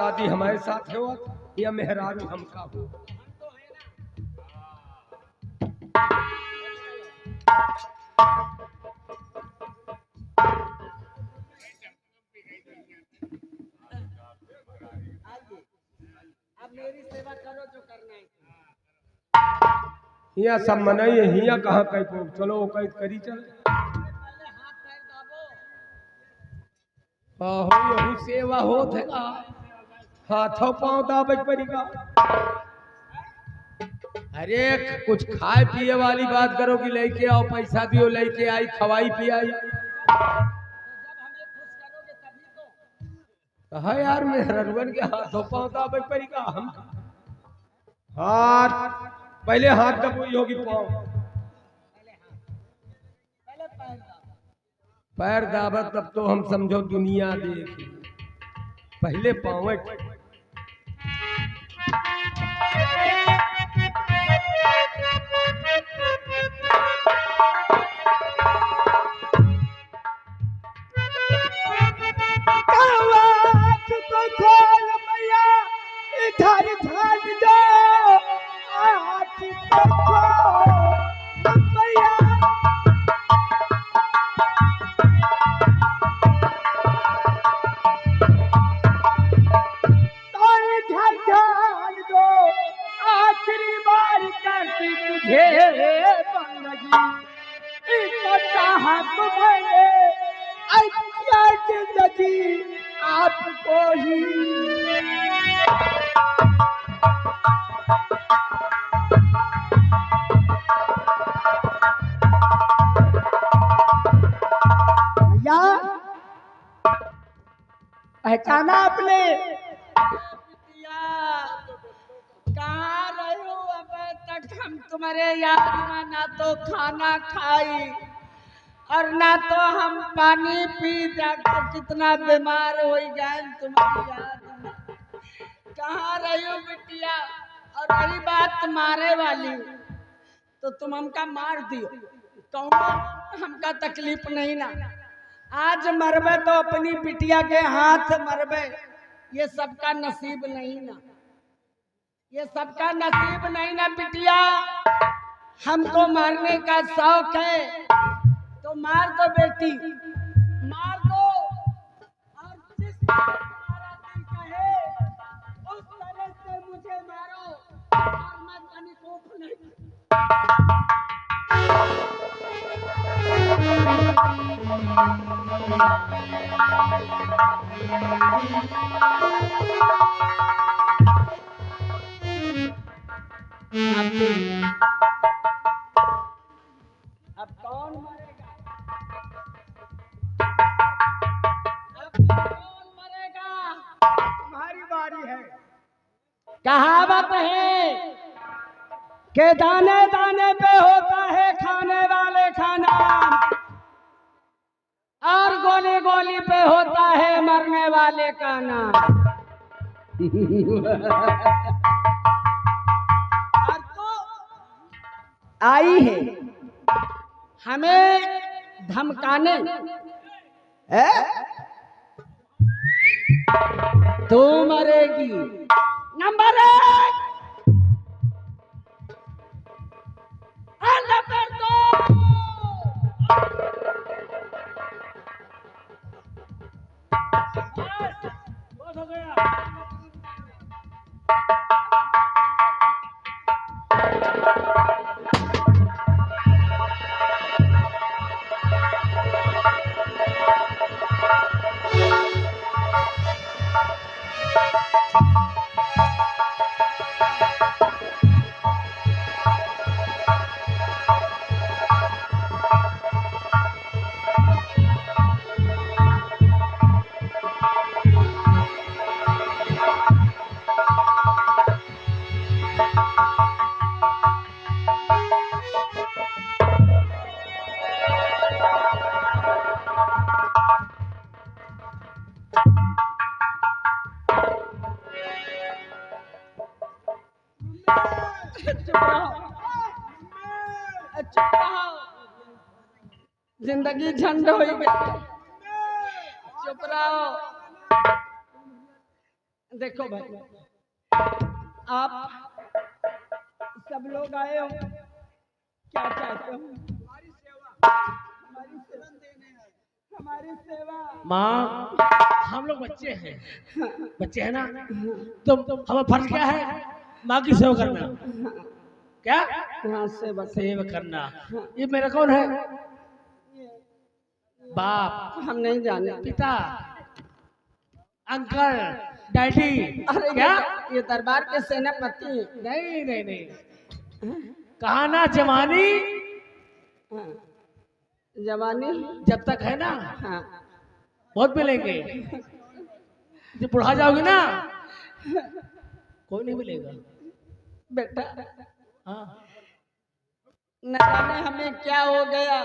शादी हमारे साथ हो या मेहरारू हमका हो। अब मेरी सेवा करो जो करना है। हिया सब मनई है, हिया कहाँ कहीं को चलो कहीं करी चल। पहले हाथ पैर दाबो। हो यहू सेवा होत है का हाथों पांव दाबे पड़ेगा। अरे कुछ खाए पिए वाली बात करो कि लेके आओ पैसा दियो लेके आई खवाई पियाई। तो जब हमें खुश करोगे तभी तो। है यार मेहरवन के हाथों पांव दाबे पड़ेगा हम। हाथ पहले हाथ दबोई होगी पांव। पहले पैर दाबो। पैर दाबत तब तो हम समझो दुनिया देख। पहले पांव इधर ध्यान दो आज भैया। इधर ध्यान दो आखिरी बार करती तुझे बंदगी। इतना चाहा तुम्हें अच्छा जिंदगी आपको ही। भैया पहचाना आपने? कहाँ रहे हो अब तक हम तुम्हारे याद में ना तो खाना खाई और ना तो हम पानी पी जाकर कितना बीमार हो गए तुम्हारी याद में। कहाँ रही हो बिटिया? और रही बात मारे वाली तो तुम हमका मार दियो कौनो हमका तकलीफ नहीं ना। आज मरबे तो अपनी बिटिया के हाथ मरबे, ये सबका नसीब नहीं ना। ये सबका नसीब नहीं ना बिटिया। हमको मारने का शौक है तो मार दो बेटी, मार दो। और जिस तरह तुम्हारा दिल कहे उस तरह से मुझे मारो और मैं तनिक नहीं। अब कौन मरेगा? अब कौन मरेगा? तुम्हारी बारी है। कहावत है कि दाने दाने पे होता है खाने वाले खाना और गोली गोली पे होता है मरने वाले का नाम। और तो आई है हमें धमकाने। तू मरेगी नंबर 1। नंबर 2 बहुत हो गया। जिंदगी झंड हो गई। चुप रहो। देखो भाई, आप सब लोग आए हो, क्या चाहते हो? हमारी सेवा, हमारी सेवा। माँ, हम लोग बच्चे हैं, बच्चे हैं ना, तो हमारा फर्ज क्या है? माँ की सेवा करना। क्या? हाँ, सेवा सेवा करना। ये मेरा कौन है? बाप, हम नहीं जाने। पिता, अंकल, डैडी। अरे क्या? ये दरबार के सेनापति हैं। नहीं नहीं नहीं, कहा ना जवानी हाँ, जवानी जब तक है ना हाँ, बहुत मिलेंगे, जब बुढ़ा जाओगे ना कोई नहीं मिलेगा। बेटा हाँ, न जाने हमें क्या हो गया।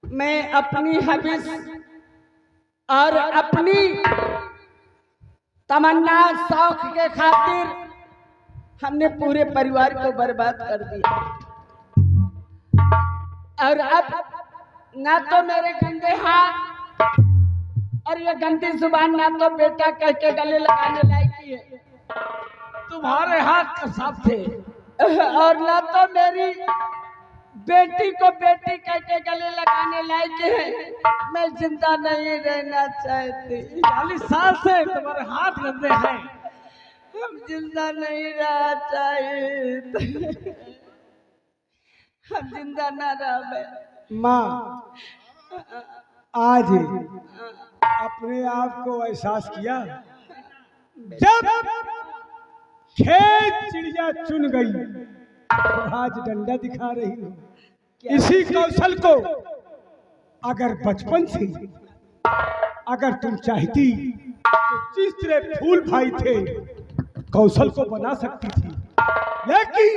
मैं अपनी हविस और अपनी तमन्ना शौक के खातिर हमने पूरे परिवार को बर्बाद कर दिया। और अब ना तो मेरे गंदे हाथ और ये गंदी जुबान ना तो बेटा कह के गले लगाने लायक ही है, तुम्हारे हाथ कसाब थे। और ना तो मेरी बेटी को बेटी कह के गले लगाने लायक है। मैं जिंदा नहीं रहना चाहती। 40 साल से तुम्हारे हाथ गंदे हैं। हम जिंदा नहीं रह चाहते। हम जिंदा ना रहे। माँ, आज अपने आप को एहसास किया जब खेत चिड़िया चुन गई तो आज डंडा दिखा रही हो। इसी कौशल को अगर बचपन से अगर तुम चाहती तो जिस तरह फूल भाई थे कौशल को बना सकती थी, लेकिन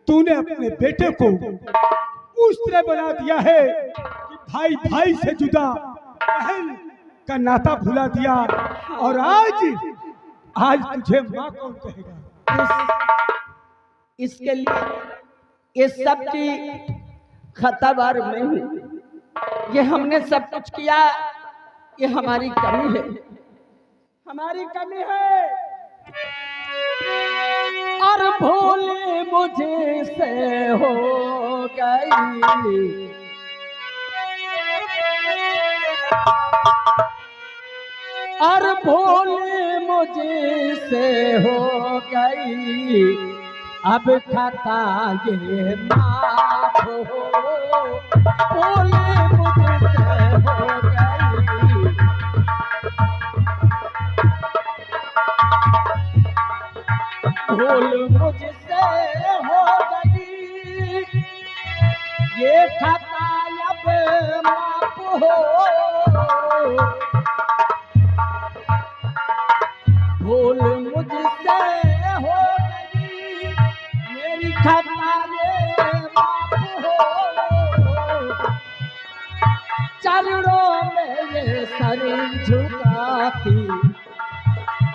तूने अपने बेटे को उस तरह बना दिया है कि भाई भाई से जुदा बहन का नाता भुला दिया। और आज तुझे माँ कौन कहेगा? इसके लिए ये सब की खताबार में हूँ। ये हमने सब कुछ किया, ये हमारी कमी है, हमारी कमी है। और भूल मुझे से हो गई, और भूल मुझे से हो गई। अब खता ये माफ हो, भूल मुझसे हो गई। भूल मुझसे हो गई, ये खता अब माफ हो। भूल मुझसे हो गई, मेरी खता ये माफ हो। चरणों में ये सर झुकाती,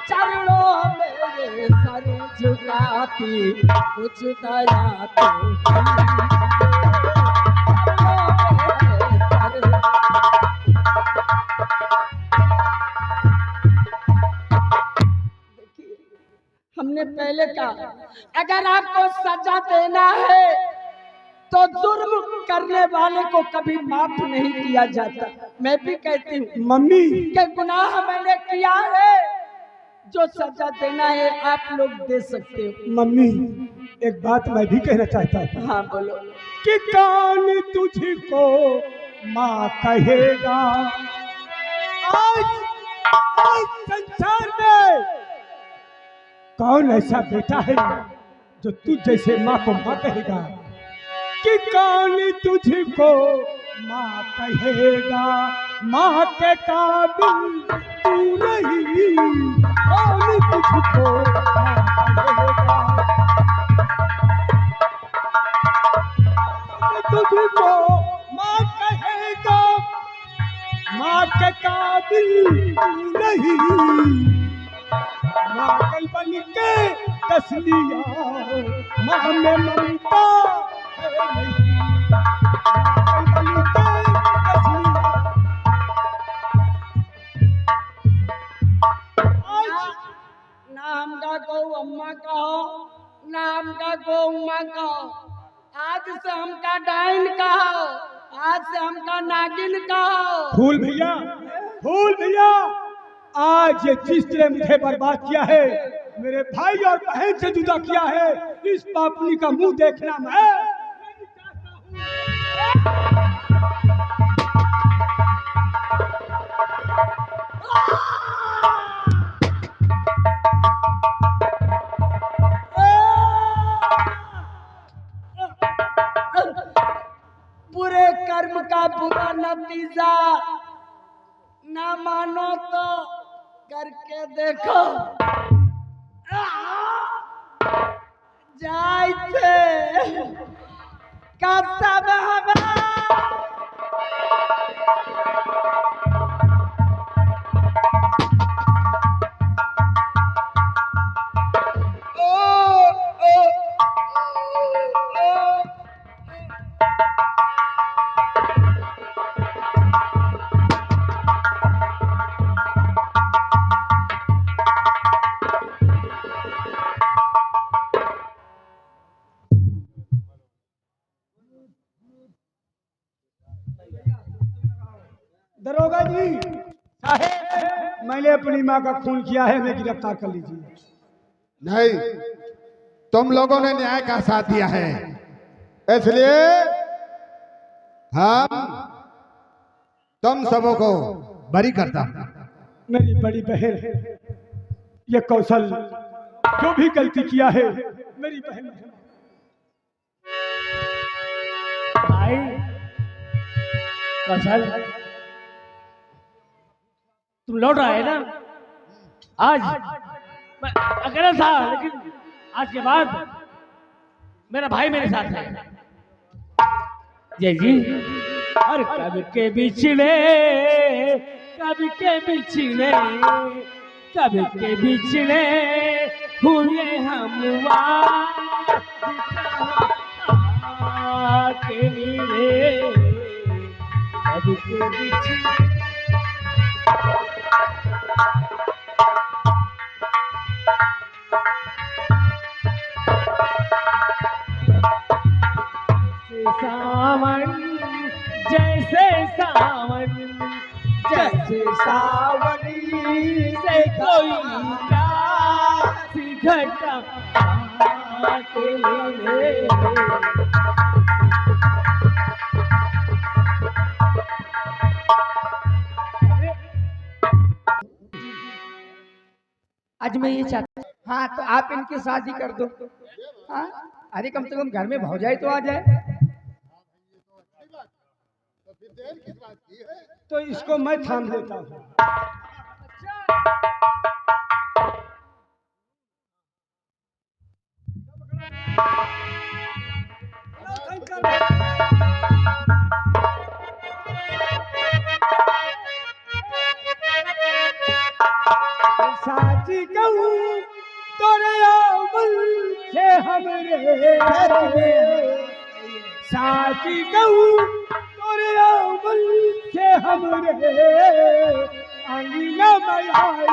चरणों में ये सर झुकाती, कुछ दया तो हमने पहले कहा, अगर आपको सजा देना है तो जुर्म करने वाले को कभी माफ नहीं किया जाता। मैं भी कहती हूँ मम्मी, कि गुनाह मैंने किया है, जो सजा देना है आप लोग दे सकते हो। मम्मी एक बात मैं भी कहना चाहता था हाँ बोलो। कि कौन तुझको माँ कहेगा? आज संसार में कौन ऐसा बेटा है जो तू जैसे माँ को माँ कहेगा? कि कौन तुझको माँ कहेगा? माँ के काबिल तू नहीं, कौन तुझको माँ कहेगा? तुझको माँ कहेगा, माँ के काबिल तू नहीं। माँ कल बन के तस्लिया, माँ में ममता है नहीं। माँ कल बन के तस्लिया। आज ना हमका गौ अम्मा कहो, ना हमका गौ उम्मा कहो। आज से हमका डाइन कहो, आज से हमका नागिन कहो। फूल भैया, फूल भैया, आज ये जिस तरह मुझे बर्बाद किया है, मेरे भाई और बहन से जुदा किया है, इस पापनी का मुंह देखना मैं बुरे कर्म का बुरा नतीजा, ना मानो तो करके देखो। जाय थे कसम हमार। दरोगा जी साहेब, मैंने अपनी माँ का खून किया है, मैं गिरफ्तार कर लीजिए। नहीं, तुम लोगों ने न्याय का साथ दिया है, इसलिए हम तुम सबों को बरी करता हूं। मेरी बड़ी बहन ये कौशल जो भी गलती किया है, मेरी बहन है। भाई कौशल, तुम लौट आए ना। आज मैं अकेला था, लेकिन आज के बाद मेरा भाई मेरे साथ है। जय जी। और कब के बिछड़े, कब के बिछड़े, कब के बिछड़े हुए हम के लिए, कब के बिछड़े। सावन जैसे सावन, जैसे सावनी से कोई प्यास घटा के लिए। आज मैं ये चाहता, हाँ तो आप इनकी शादी कर दो। हाँ, अरे कम से कम घर में भौजाई तो आ जाए। तो इसको मैं थाम लेता हूँ। साची कहूँ तोरे अमल से हमरे, साची कहूँ तोरे अमल से हमरे, अंगना मयाई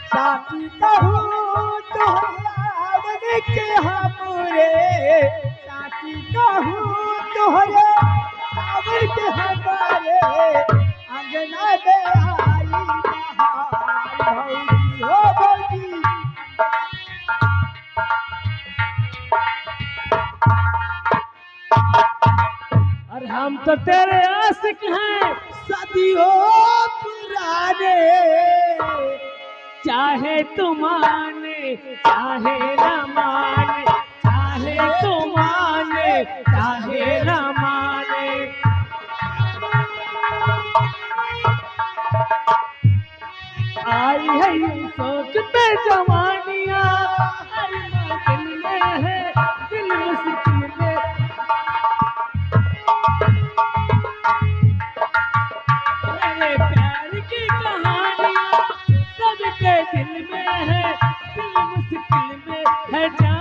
साची कहूँ तोहरे के हमरे, साची कहूँ तोहरे आवर के हमारे, अंगना में आई बहार भौजी हो भौजी। और हम तो तेरे आशिक हैं सदियों पुराने, चाहे तू माने चाहे न माने, चाहे तू माने चाहे न माने। आई है ये सोच पे जवानियाँ, दिल में है दिल मुश्किल में। मेरे प्यार की कहानियाँ सबके दिल में है, दिल मुश्किल में है।